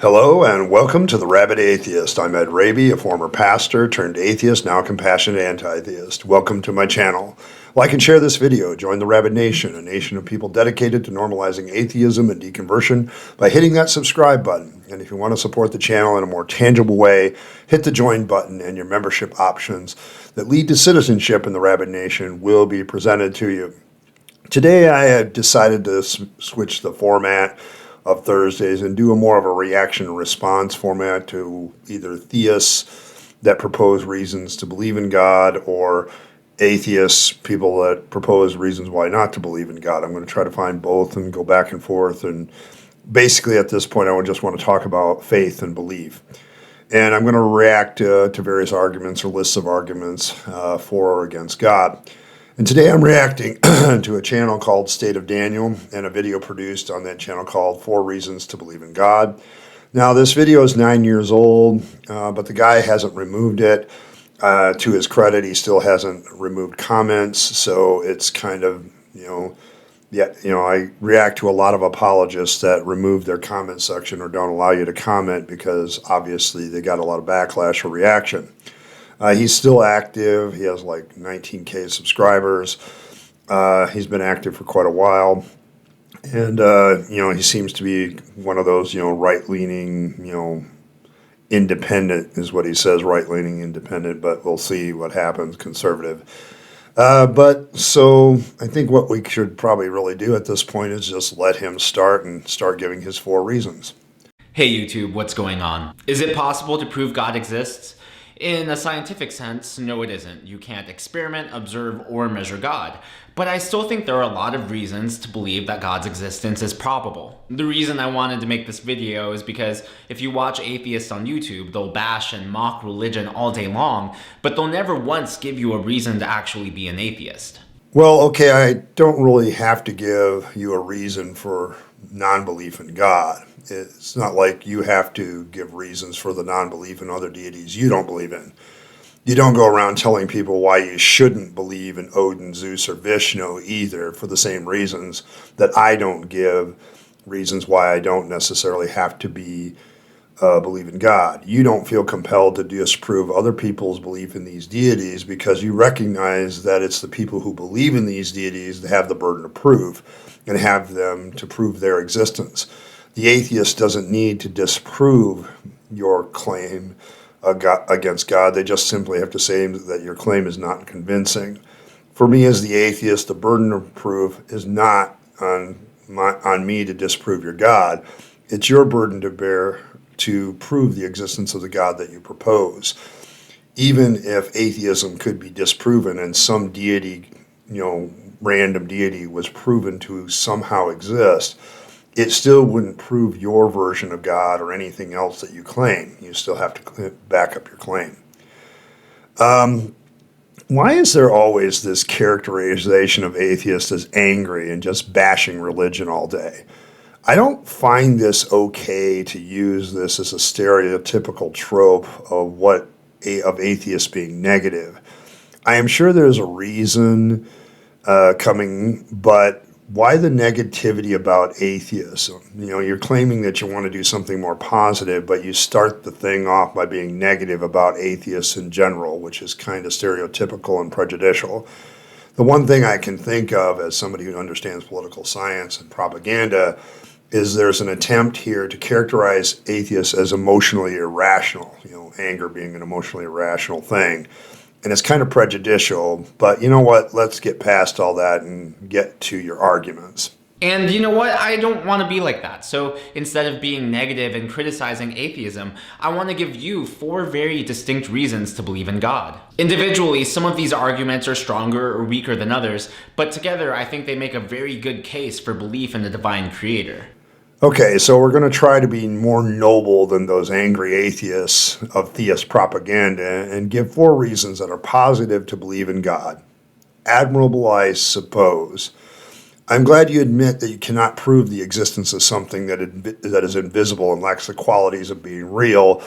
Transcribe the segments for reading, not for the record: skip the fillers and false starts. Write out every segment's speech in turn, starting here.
Hello and welcome to the Rabyd Atheist. I'm Ed Rabyd, a former pastor turned atheist, now compassionate anti-theist. Welcome to my channel. Like and share this video. Join the Rabyd Nation, a nation of people dedicated to normalizing atheism and deconversion by hitting that subscribe button. And if you want to support the channel in a more tangible way, hit the join button and your membership options that lead to citizenship in the Rabyd Nation will be presented to you. Today I have decided to switch the format of Thursdays and do a more of a reaction and response format to either theists that propose reasons to believe in God or atheists, people that propose reasons why not to believe in God. I'm going to try to find both and go back and forth. And basically at this point, I would just want to talk about faith and belief. And I'm going to react to various arguments or lists of arguments for or against God. And today I'm reacting to a channel called State of Daniel and a video produced on that channel called 4 Reasons to Believe in God. Now this video is 9 years old, but the guy hasn't removed it. To his credit, he still hasn't removed comments, so it's kind of, I react to a lot of apologists that remove their comment section or don't allow you to comment because obviously they got a lot of backlash or reaction. He's still active. He has like 19K subscribers. He's been active for quite a while. And, he seems to be one of those, right-leaning, independent is what he says, right-leaning independent, but we'll see what happens, conservative. So I think what we should probably really do at this point is just let him start giving his 4 reasons. Hey YouTube, what's going on? Is it possible to prove God exists? In a scientific sense, no it isn't. You can't experiment, observe, or measure God. But I still think there are a lot of reasons to believe that God's existence is probable. The reason I wanted to make this video is because if you watch atheists on YouTube, they'll bash and mock religion all day long, but they'll never once give you a reason to actually be an atheist. Well, okay, I don't really have to give you a reason for non-belief in God. It's not like you have to give reasons for the non-belief in other deities you don't believe in. You don't go around telling people why you shouldn't believe in Odin, Zeus, or Vishnu either for the same reasons that I don't give reasons why I don't necessarily have to believe in God. You don't feel compelled to disprove other people's belief in these deities because you recognize that it's the people who believe in these deities that have the burden of proof and have them to prove their existence. The atheist doesn't need to disprove your claim against God. They just simply have to say that your claim is not convincing. For me as the atheist, the burden of proof is not on me to disprove your God. It's your burden to bear to prove the existence of the God that you propose. Even if atheism could be disproven and some deity, random deity was proven to somehow exist, it still wouldn't prove your version of God or anything else that you claim. You still have to back up your claim. Why is there always this characterization of atheists as angry and just bashing religion all day? I don't find this okay to use this as a stereotypical trope of atheists being negative. I am sure there's a reason coming, but why the negativity about atheism? You're claiming that you want to do something more positive, but you start the thing off by being negative about atheists in general, which is kind of stereotypical and prejudicial. The one thing I can think of as somebody who understands political science and propaganda is there's an attempt here to characterize atheists as emotionally irrational, anger being an emotionally irrational thing. And it's kind of prejudicial, but you know what? Let's get past all that and get to your arguments. And you know what? I don't want to be like that. So instead of being negative and criticizing atheism, I want to give you 4 very distinct reasons to believe in God. Individually, some of these arguments are stronger or weaker than others, but together I think they make a very good case for belief in the divine creator. Okay, so we're going to try to be more noble than those angry atheists of theist propaganda and give 4 reasons that are positive to believe in God. Admirable, I suppose. I'm glad you admit that you cannot prove the existence of something that is invisible and lacks the qualities of being real,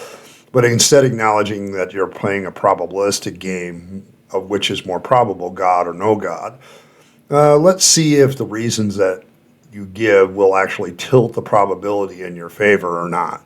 but instead acknowledging that you're playing a probabilistic game of which is more probable, God or no God. Let's see if the reasons that you give will actually tilt the probability in your favor or not.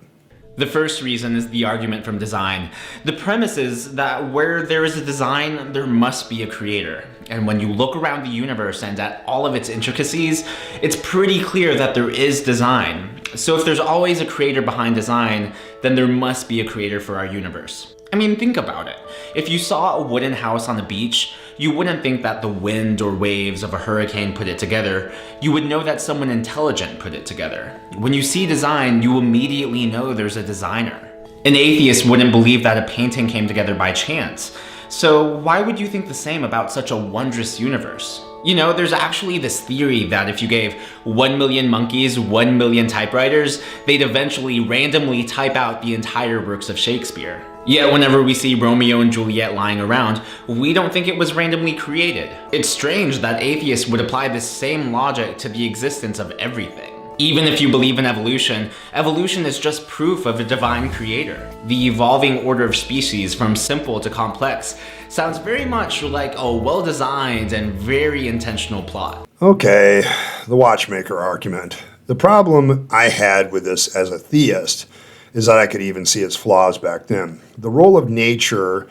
The first reason is the argument from design. The premise is that where there is a design, there must be a creator. And when you look around the universe and at all of its intricacies, it's pretty clear that there is design. So if there's always a creator behind design, then there must be a creator for our universe. I mean, think about it. If you saw a wooden house on the beach, you wouldn't think that the wind or waves of a hurricane put it together. You would know that someone intelligent put it together. When you see design, you immediately know there's a designer. An atheist wouldn't believe that a painting came together by chance. So why would you think the same about such a wondrous universe? You know, there's actually this theory that if you gave 1 million monkeys 1 million typewriters, they'd eventually randomly type out the entire works of Shakespeare. Yet whenever we see Romeo and Juliet lying around, we don't think it was randomly created. It's strange that atheists would apply this same logic to the existence of everything. Even if you believe in evolution, evolution is just proof of a divine creator. The evolving order of species from simple to complex sounds very much like a well-designed and very intentional plot. Okay, the watchmaker argument. The problem I had with this as a theist is that I could even see its flaws back then. The role of nature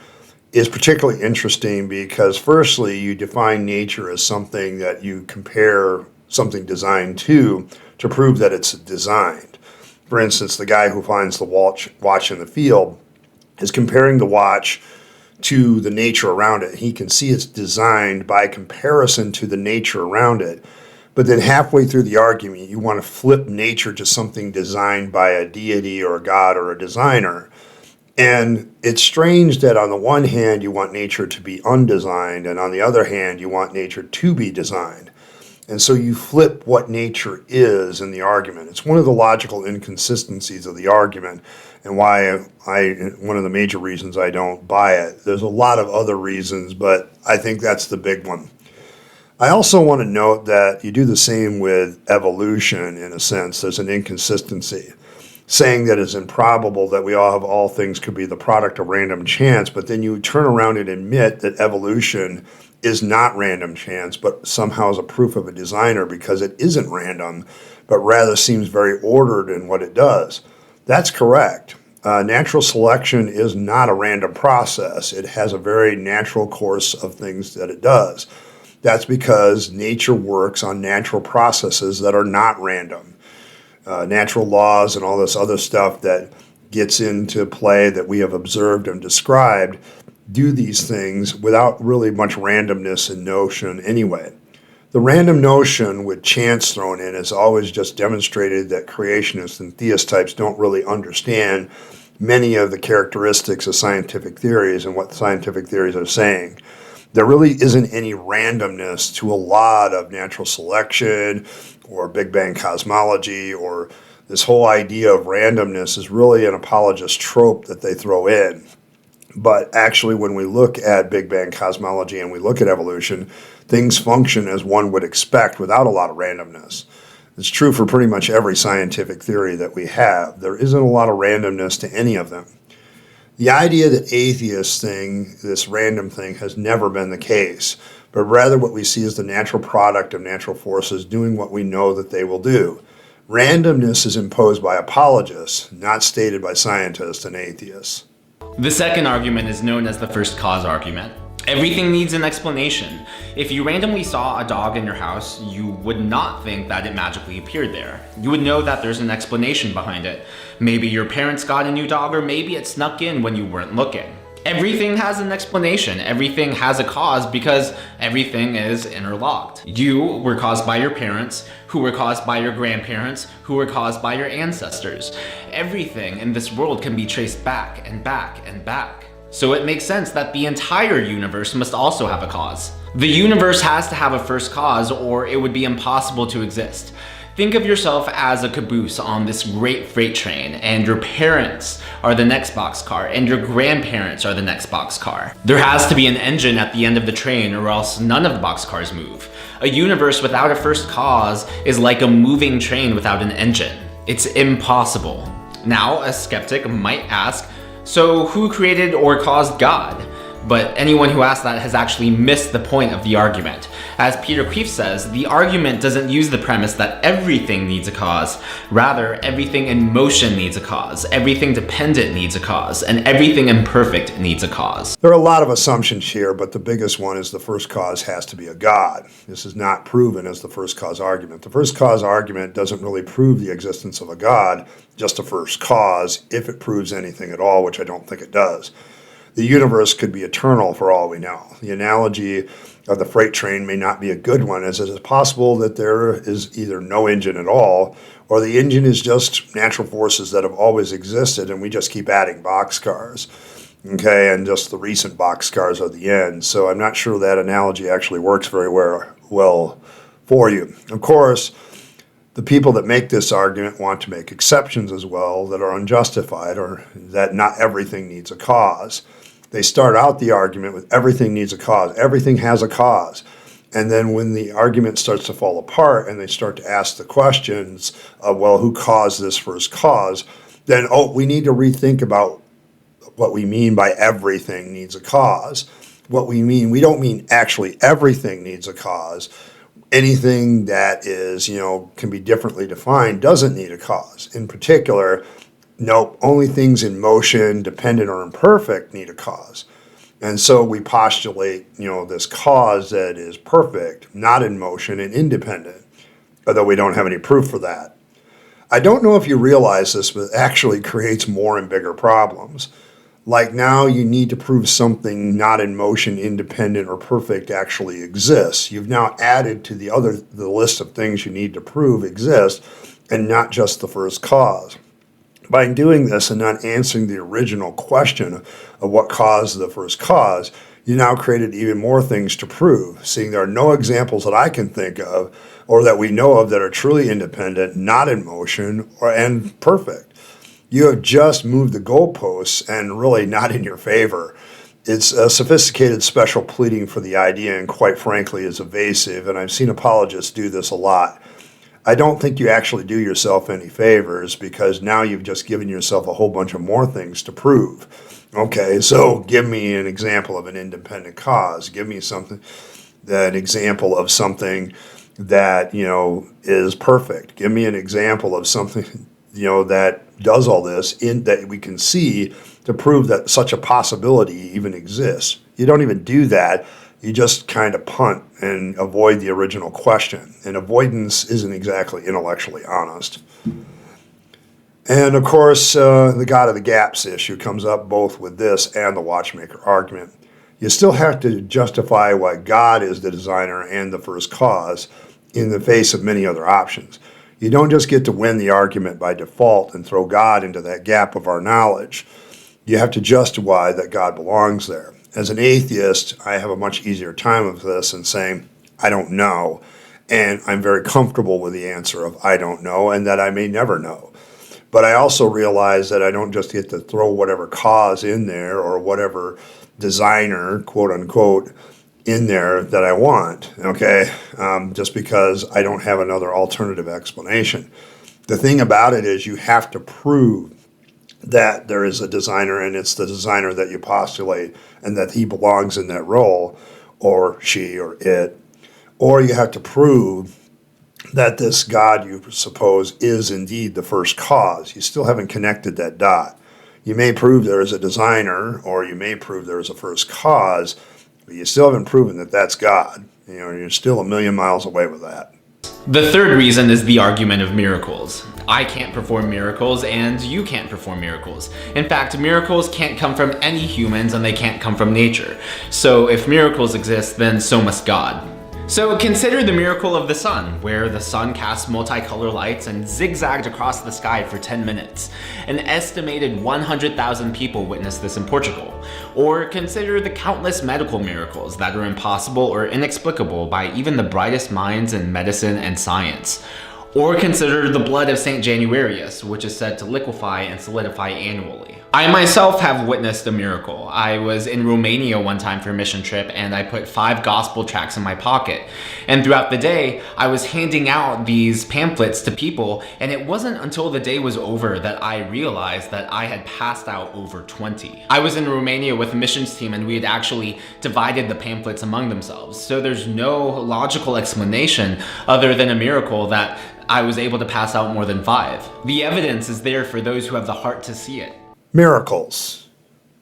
is particularly interesting because firstly, you define nature as something that you compare something designed to prove that it's designed. For instance, the guy who finds the watch in the field is comparing the watch to the nature around it. He can see it's designed by comparison to the nature around it. But then halfway through the argument, you want to flip nature to something designed by a deity or a god or a designer. And it's strange that on the one hand, you want nature to be undesigned, and on the other hand, you want nature to be designed. And so you flip what nature is in the argument. It's one of the logical inconsistencies of the argument and why one of the major reasons I don't buy it. There's a lot of other reasons, but I think that's the big one. I also want to note that you do the same with evolution in a sense. There's an inconsistency. Saying that it's improbable that we all things could be the product of random chance, but then you turn around and admit that evolution is not random chance, but somehow is a proof of a designer because it isn't random, but rather seems very ordered in what it does. That's correct. Natural selection is not a random process. It has a very natural course of things that it does. That's because nature works on natural processes that are not random. Natural laws and all this other stuff that gets into play that we have observed and described do these things without really much randomness in notion anyway. The random notion with chance thrown in has always just demonstrated that creationists and theist types don't really understand many of the characteristics of scientific theories and what scientific theories are saying. There really isn't any randomness to a lot of natural selection or Big Bang cosmology, or this whole idea of randomness is really an apologist trope that they throw in. But actually, when we look at Big Bang cosmology and we look at evolution, things function as one would expect without a lot of randomness. It's true for pretty much every scientific theory that we have. There isn't a lot of randomness to any of them. The idea that atheists think this random thing has never been the case, but rather what we see is the natural product of natural forces doing what we know that they will do. Randomness is imposed by apologists, not stated by scientists and atheists. The second argument is known as the first cause argument. Everything needs an explanation. If you randomly saw a dog in your house, you would not think that it magically appeared there. You would know that there's an explanation behind it. Maybe your parents got a new dog, or maybe it snuck in when you weren't looking. Everything has an explanation. Everything has a cause because everything is interlocked. You were caused by your parents, who were caused by your grandparents, who were caused by your ancestors. Everything in this world can be traced back and back and back. So it makes sense that the entire universe must also have a cause. The universe has to have a first cause, or it would be impossible to exist. Think of yourself as a caboose on this great freight train, and your parents are the next boxcar, and your grandparents are the next boxcar. There has to be an engine at the end of the train, or else none of the boxcars move. A universe without a first cause is like a moving train without an engine. It's impossible. Now, a skeptic might ask, so who created or caused God? But anyone who asks that has actually missed the point of the argument. As Peter Kreeft says, the argument doesn't use the premise that everything needs a cause. Rather, everything in motion needs a cause, everything dependent needs a cause, and everything imperfect needs a cause. There are a lot of assumptions here, but the biggest one is the first cause has to be a God. This is not proven as the first cause argument. The first cause argument doesn't really prove the existence of a God, just a first cause, if it proves anything at all, which I don't think it does. The universe could be eternal for all we know. The analogy of the freight train may not be a good one, as it is possible that there is either no engine at all, or the engine is just natural forces that have always existed, and we just keep adding boxcars. Okay, and just the recent boxcars are the end. So I'm not sure that analogy actually works very well for you. Of course, the people that make this argument want to make exceptions as well that are unjustified, or that not everything needs a cause. They start out the argument with everything needs a cause. Everything has a cause. And then when the argument starts to fall apart and they start to ask the questions of, well, who caused this first cause? Then, we need to rethink about what we mean by everything needs a cause. What we mean, we don't mean actually everything needs a cause. Anything that is, can be differently defined doesn't need a cause. In particular, nope, only things in motion, dependent or imperfect need a cause. And so we postulate, this cause that is perfect, not in motion and independent, although we don't have any proof for that. I don't know if you realize this, but it actually creates more and bigger problems. Like now you need to prove something not in motion, independent, or perfect actually exists. You've now added to the list of things you need to prove exist, and not just the first cause. By doing this and not answering the original question of what caused the first cause, you now created even more things to prove, seeing there are no examples that I can think of or that we know of that are truly independent, not in motion, and perfect. You have just moved the goalposts and really not in your favor. It's a sophisticated special pleading for the idea and quite frankly is evasive, and I've seen apologists do this a lot. I don't think you actually do yourself any favors because now you've just given yourself a whole bunch of more things to prove. Okay, so give me an example of an independent cause. Give me an example of something that, is perfect. Give me an example of something, that does all this that we can see to prove that such a possibility even exists. You don't even do that. You just kind of punt and avoid the original question. And avoidance isn't exactly intellectually honest. And of course, the God of the gaps issue comes up both with this and the watchmaker argument. You still have to justify why God is the designer and the first cause in the face of many other options. You don't just get to win the argument by default and throw God into that gap of our knowledge. You have to justify that God belongs there. As an atheist, I have a much easier time of this and saying, I don't know. And I'm very comfortable with the answer of I don't know and that I may never know. But I also realize that I don't just get to throw whatever cause in there or whatever designer, quote unquote, in there that I want, okay, just because I don't have another alternative explanation. The thing about it is you have to prove that there is a designer and it's the designer that you postulate and that he belongs in that role, or she or it, or you have to prove that this God you suppose is indeed the first cause. You still haven't connected that dot. You may prove there is a designer or you may prove there is a first cause, but you still haven't proven that that's God. You're still a million miles away with that. The third reason is the argument of miracles. I can't perform miracles and you can't perform miracles. In fact, miracles can't come from any humans and they can't come from nature. So if miracles exist, then so must God. So consider the miracle of the sun, where the sun cast multicolored lights and zigzagged across the sky for 10 minutes. An estimated 100,000 people witnessed this in Portugal. Or consider the countless medical miracles that are impossible or inexplicable by even the brightest minds in medicine and science. Or consider the blood of St. Januarius, which is said to liquefy and solidify annually. I myself have witnessed a miracle. I was in Romania one time for a mission trip, and I put 5 gospel tracts in my pocket. And throughout the day, I was handing out these pamphlets to people, and it wasn't until the day was over that I realized that I had passed out over 20. I was in Romania with a missions team, and we had actually divided the pamphlets among themselves. So there's no logical explanation other than a miracle that I was able to pass out more than 5. The evidence is there for those who have the heart to see it. Miracles.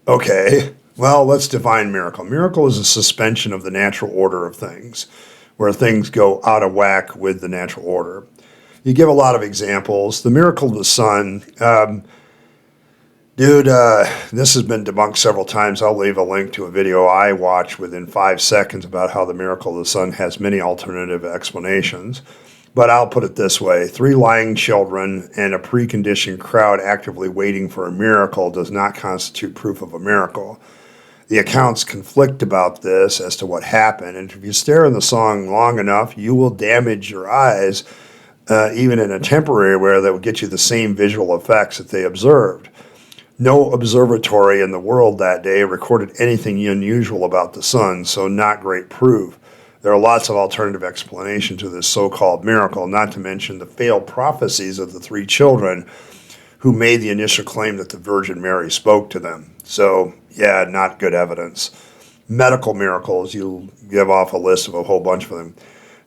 Okay, well, let's define miracle. Miracle is a suspension of the natural order of things, where things go out of whack with the natural order. You give a lot of examples. The miracle of the sun. This has been debunked several times. I'll leave a link to a video I watched within 5 seconds about how the miracle of the sun has many alternative explanations. But I'll put it this way. 3 lying children and a preconditioned crowd actively waiting for a miracle does not constitute proof of a miracle. The accounts conflict about this as to what happened, and if you stare in the sun long enough, you will damage your eyes, even in a temporary way that will get you the same visual effects that they observed. No observatory in the world that day recorded anything unusual about the sun, so not great proof. There are lots of alternative explanations to this so-called miracle, not to mention the failed prophecies of the 3 children who made the initial claim that the Virgin Mary spoke to them. So, yeah, not good evidence. Medical miracles, you give off a list of a whole bunch of them.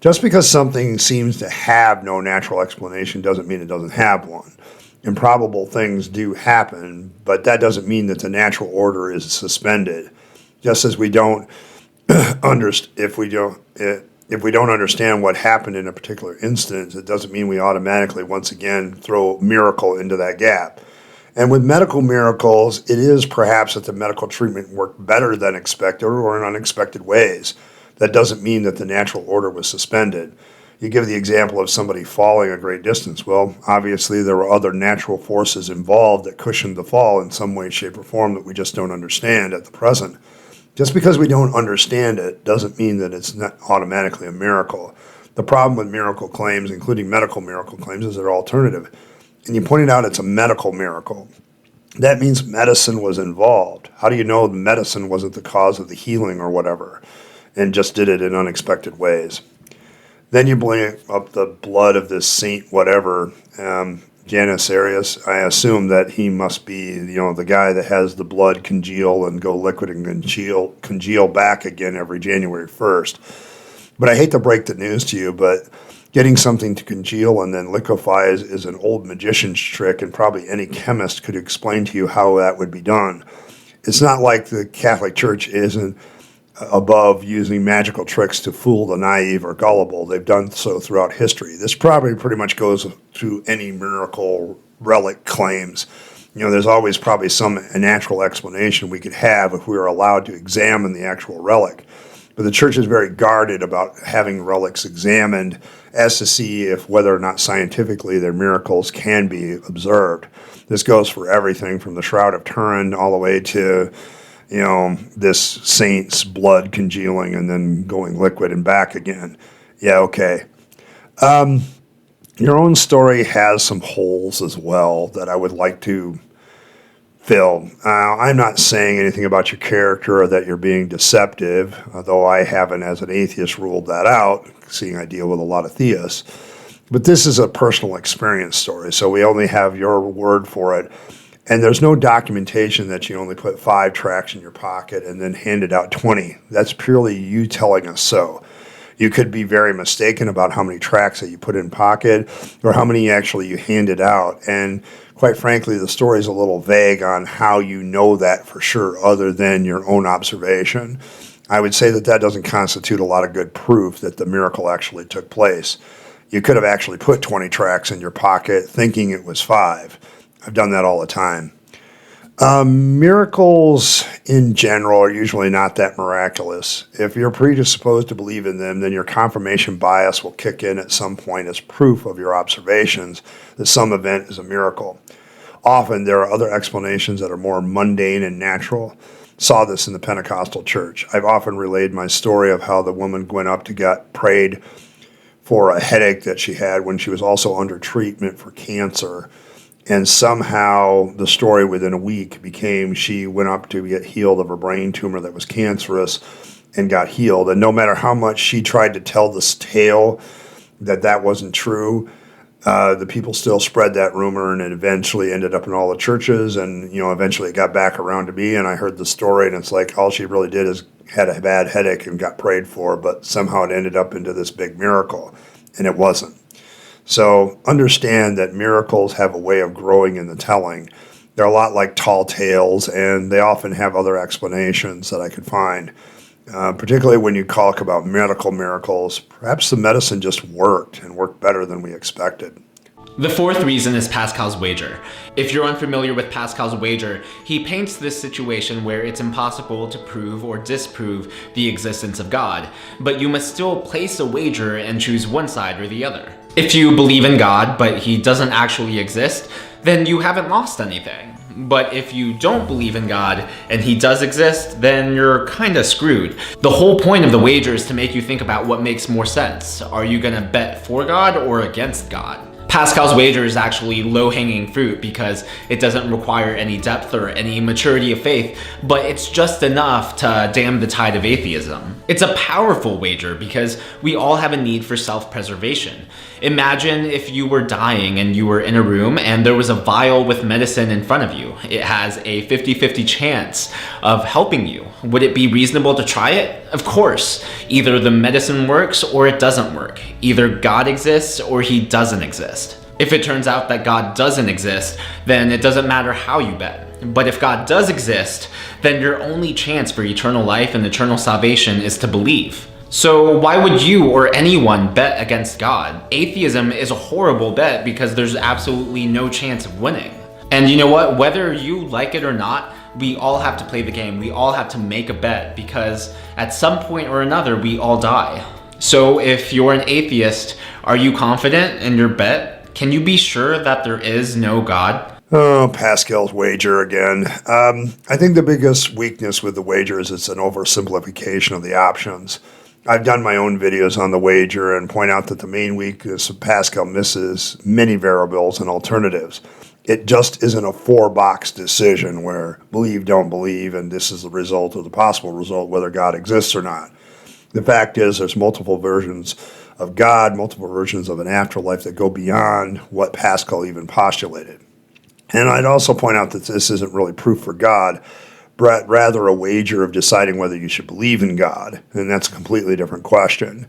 Just because something seems to have no natural explanation doesn't mean it doesn't have one. Improbable things do happen, but that doesn't mean that the natural order is suspended. Just as we don't if we don't understand what happened in a particular instance, it doesn't mean we automatically once again throw miracle into that gap. And with medical miracles, it is perhaps that the medical treatment worked better than expected or in unexpected ways. That doesn't mean that the natural order was suspended. You give the example of somebody falling a great distance. Well, obviously there were other natural forces involved that cushioned the fall in some way, shape, or form that we just don't understand at the present. Just because we don't understand it doesn't mean that it's not automatically a miracle. The problem with miracle claims, including medical miracle claims, is they're alternative. And you pointed out it's a medical miracle. That means medicine was involved. How do you know the medicine wasn't the cause of the healing or whatever, and just did it in unexpected ways? Then you bring up the blood of this saint whatever, Januarius. I assume that he must be, the guy that has the blood congeal and go liquid and congeal back again every January 1st. But I hate to break the news to you, but getting something to congeal and then liquefy is an old magician's trick, and probably any chemist could explain to you how that would be done. It's not like the Catholic Church isn't above using magical tricks to fool the naive or gullible. They've done so throughout history. This probably pretty much goes to any miracle relic claims. There's always probably some natural explanation we could have if we were allowed to examine the actual relic. But the church is very guarded about having relics examined as to see if whether or not scientifically their miracles can be observed. This goes for everything from the Shroud of Turin all the way to this saint's blood congealing and then going liquid and back again. Yeah, okay. Your own story has some holes as well that I would like to fill. I'm not saying anything about your character or that you're being deceptive, although I haven't, as an atheist, ruled that out, seeing I deal with a lot of theists. But this is a personal experience story, so we only have your word for it. And there's no documentation that you only put 5 tracts in your pocket and then handed out 20. That's purely you telling us so. You could be very mistaken about how many tracts that you put in pocket or how many actually you handed out. And quite frankly, the story is a little vague on how you know that for sure other than your own observation. I would say that that doesn't constitute a lot of good proof that the miracle actually took place. You could have actually put 20 tracts in your pocket thinking it was 5. I've done that all the time. Miracles in general are usually not that miraculous. If you're predisposed to believe in them, then your confirmation bias will kick in at some point as proof of your observations that some event is a miracle. Often there are other explanations that are more mundane and natural. Saw this in the Pentecostal church. I've often relayed my story of how the woman went up to get prayed for a headache that she had when she was also under treatment for cancer. And somehow the story within a week became she went up to get healed of her brain tumor that was cancerous and got healed. And no matter how much she tried to tell this tale that wasn't true, the people still spread that rumor, and it eventually ended up in all the churches. And, eventually it got back around to me, and I heard the story, and it's like all she really did is had a bad headache and got prayed for, but somehow it ended up into this big miracle, and it wasn't. So understand that miracles have a way of growing in the telling. They're a lot like tall tales, and they often have other explanations that I could find. Particularly when you talk about medical miracles, perhaps the medicine just worked and worked better than we expected. The fourth reason is Pascal's wager. If you're unfamiliar with Pascal's wager, he paints this situation where it's impossible to prove or disprove the existence of God, but you must still place a wager and choose one side or the other. If you believe in God, but he doesn't actually exist, then you haven't lost anything. But if you don't believe in God and he does exist, then you're kinda screwed. The whole point of the wager is to make you think about what makes more sense. Are you gonna bet for God or against God? Pascal's wager is actually low-hanging fruit because it doesn't require any depth or any maturity of faith, but it's just enough to dam the tide of atheism. It's a powerful wager because we all have a need for self-preservation. Imagine if you were dying and you were in a room and there was a vial with medicine in front of you. It has a 50-50 chance of helping you. Would it be reasonable to try it? Of course. Either the medicine works or it doesn't work. Either God exists or he doesn't exist. If it turns out that God doesn't exist, then it doesn't matter how you bet. But if God does exist, then your only chance for eternal life and eternal salvation is to believe. So why would you or anyone bet against God? Atheism is a horrible bet because there's absolutely no chance of winning. And you know what? Whether you like it or not, we all have to play the game. We all have to make a bet because at some point or another, we all die. So if you're an atheist, are you confident in your bet? Can you be sure that there is no God? Oh, Pascal's wager again. I think the biggest weakness with the wager is it's an oversimplification of the options. I've done my own videos on the wager and point out that the main weakness of Pascal misses many variables and alternatives. It just isn't a four-box decision where believe, don't believe, and this is the result or the possible result, whether God exists or not. The fact is there's multiple versions of God, multiple versions of an afterlife that go beyond what Pascal even postulated. And I'd also point out that this isn't really proof for God, but rather a wager of deciding whether you should believe in God, and that's a completely different question.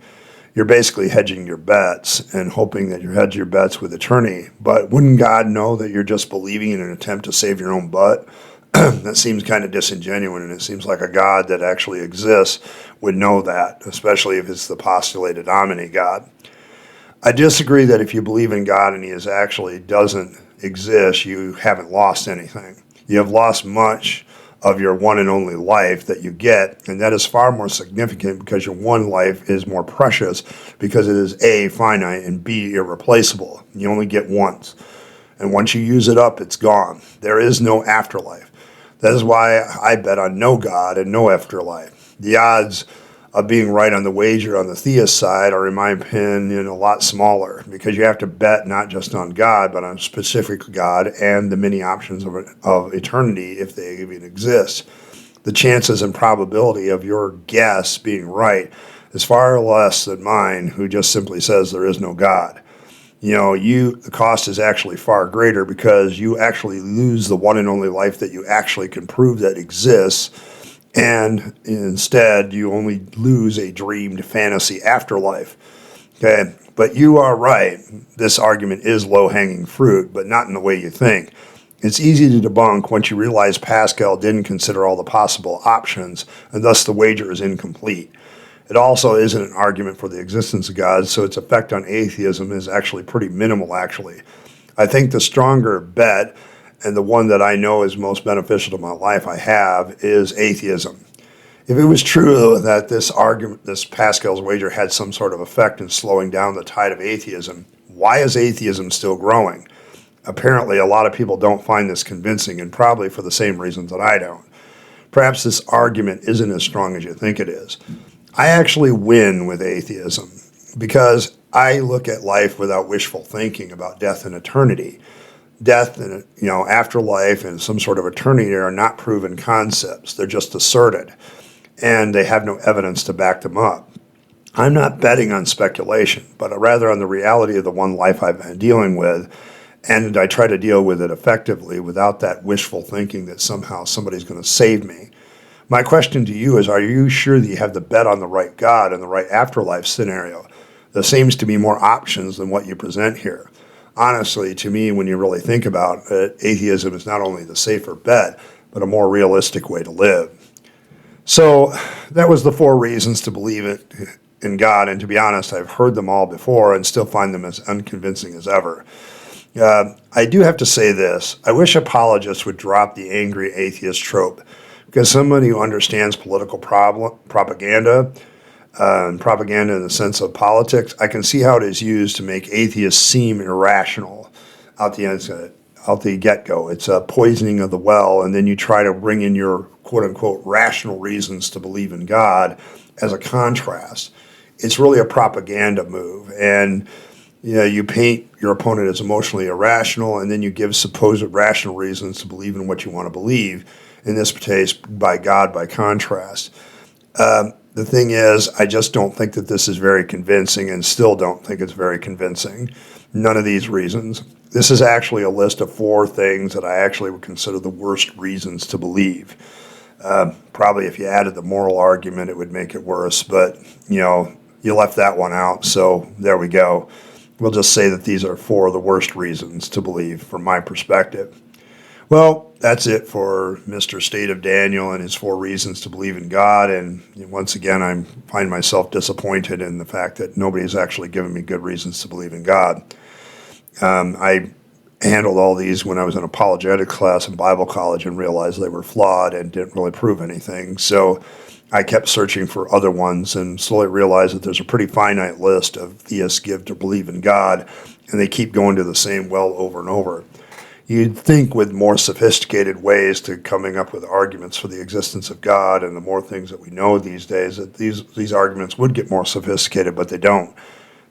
You're basically hedging your bets and hoping that you hedge your bets with eternity, but wouldn't God know that you're just believing in an attempt to save your own butt? That seems kind of disingenuous, and it seems like a God that actually exists would know that, especially if it's the postulated omni God. I disagree that if you believe in God and he actually doesn't exist, you haven't lost anything. You have lost much of your one and only life that you get, and that is far more significant because your one life is more precious because it is A, finite, and B, irreplaceable. You only get once, and once you use it up, it's gone. There is no afterlife. That is why I bet on no God and no afterlife. The odds of being right on the wager on the theist side are, in my opinion, a lot smaller because you have to bet not just on God, but on a specific God and the many options of eternity if they even exist. The chances and probability of your guess being right is far less than mine, who just simply says there is no God. The cost is actually far greater because you actually lose the one and only life that you actually can prove that exists. And instead, you only lose a dreamed fantasy afterlife. Okay, but you are right. This argument is low-hanging fruit, but not in the way you think. It's easy to debunk once you realize Pascal didn't consider all the possible options, and thus the wager is incomplete. It also isn't an argument for the existence of God, so its effect on atheism is actually pretty minimal, actually. I think the stronger bet, and the one that I know is most beneficial to my life I have, is atheism. If it was true that this Pascal's wager had some sort of effect in slowing down the tide of atheism, why is atheism still growing? Apparently, a lot of people don't find this convincing, and probably for the same reasons that I don't. Perhaps this argument isn't as strong as you think it is. I actually win with atheism because I look at life without wishful thinking about death and eternity. Death and afterlife and some sort of eternity are not proven concepts. They're just asserted, and they have no evidence to back them up. I'm not betting on speculation, but rather on the reality of the one life I've been dealing with, and I try to deal with it effectively without that wishful thinking that somehow somebody's going to save me. My question to you is, are you sure that you have the bet on the right God and the right afterlife scenario? There seems to be more options than what you present here. Honestly, to me, when you really think about it, atheism is not only the safer bet, but a more realistic way to live. So that was the 4 reasons to believe it in God, and to be honest, I've heard them all before and still find them as unconvincing as ever. I do have to say this. I wish apologists would drop the angry atheist trope, because somebody who understands political propaganda, and propaganda in the sense of politics, I can see how it is used to make atheists seem irrational out the get-go. It's a poisoning of the well, and then you try to bring in your quote-unquote rational reasons to believe in God as a contrast. It's really a propaganda move, and you paint your opponent as emotionally irrational, and then you give supposed rational reasons to believe in what you want to believe, in this case, by God by contrast. The thing is, I just don't think that this is very convincing, and still don't think it's very convincing. None of these reasons. This is actually a list of 4 things that I actually would consider the worst reasons to believe. Probably if you added the moral argument, it would make it worse, but you left that one out, so there we go. We'll just say that these are 4 of the worst reasons to believe from my perspective. Well, that's it for Mr. State of Daniel and his 4 reasons to believe in God. And once again, I find myself disappointed in the fact that nobody's actually given me good reasons to believe in God. I handled all these when I was in apologetics class in Bible college and realized they were flawed and didn't really prove anything. So I kept searching for other ones and slowly realized that there's a pretty finite list of theists give to believe in God, and they keep going to the same well over and over. You'd think with more sophisticated ways to coming up with arguments for the existence of God and the more things that we know these days, that these arguments would get more sophisticated, but they don't.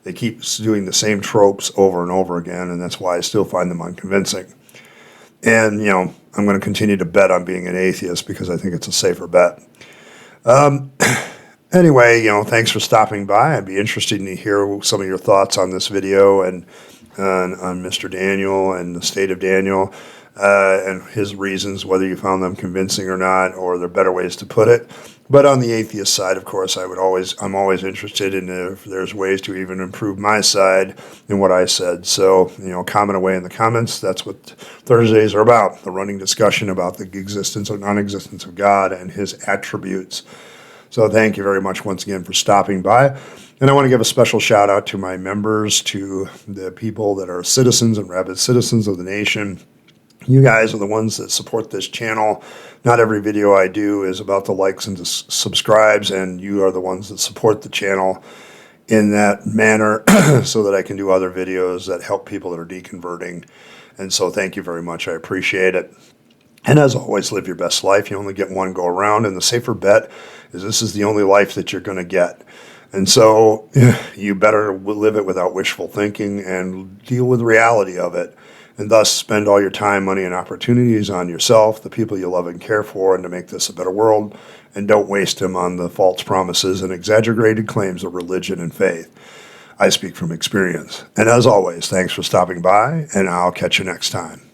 They keep doing the same tropes over and over again, and that's why I still find them unconvincing. And, I'm going to continue to bet on being an atheist because I think it's a safer bet. Anyway, thanks for stopping by. I'd be interested to hear some of your thoughts on this video and on Mr. Daniel and the State of Daniel and his reasons, whether you found them convincing or not, or there are better ways to put it. But on the atheist side, of course, I'm always interested in if there's ways to even improve my side in what I said. So, comment away in the comments. That's what Thursdays are about, the running discussion about the existence or non-existence of God and his attributes. So thank you very much once again for stopping by. And I want to give a special shout out to my members, to the people that are citizens and rabid citizens of the nation. You guys are the ones that support this channel. Not every video I do is about the likes and subscribes, and you are the ones that support the channel in that manner so that I can do other videos that help people that are deconverting. And so thank you very much. I appreciate it. And as always, live your best life. You only get one go around, and the safer bet is this is the only life that you're going to get. And so you better live it without wishful thinking and deal with the reality of it, and thus spend all your time, money, and opportunities on yourself, the people you love and care for, and to make this a better world, and don't waste them on the false promises and exaggerated claims of religion and faith. I speak from experience. And as always, thanks for stopping by, and I'll catch you next time.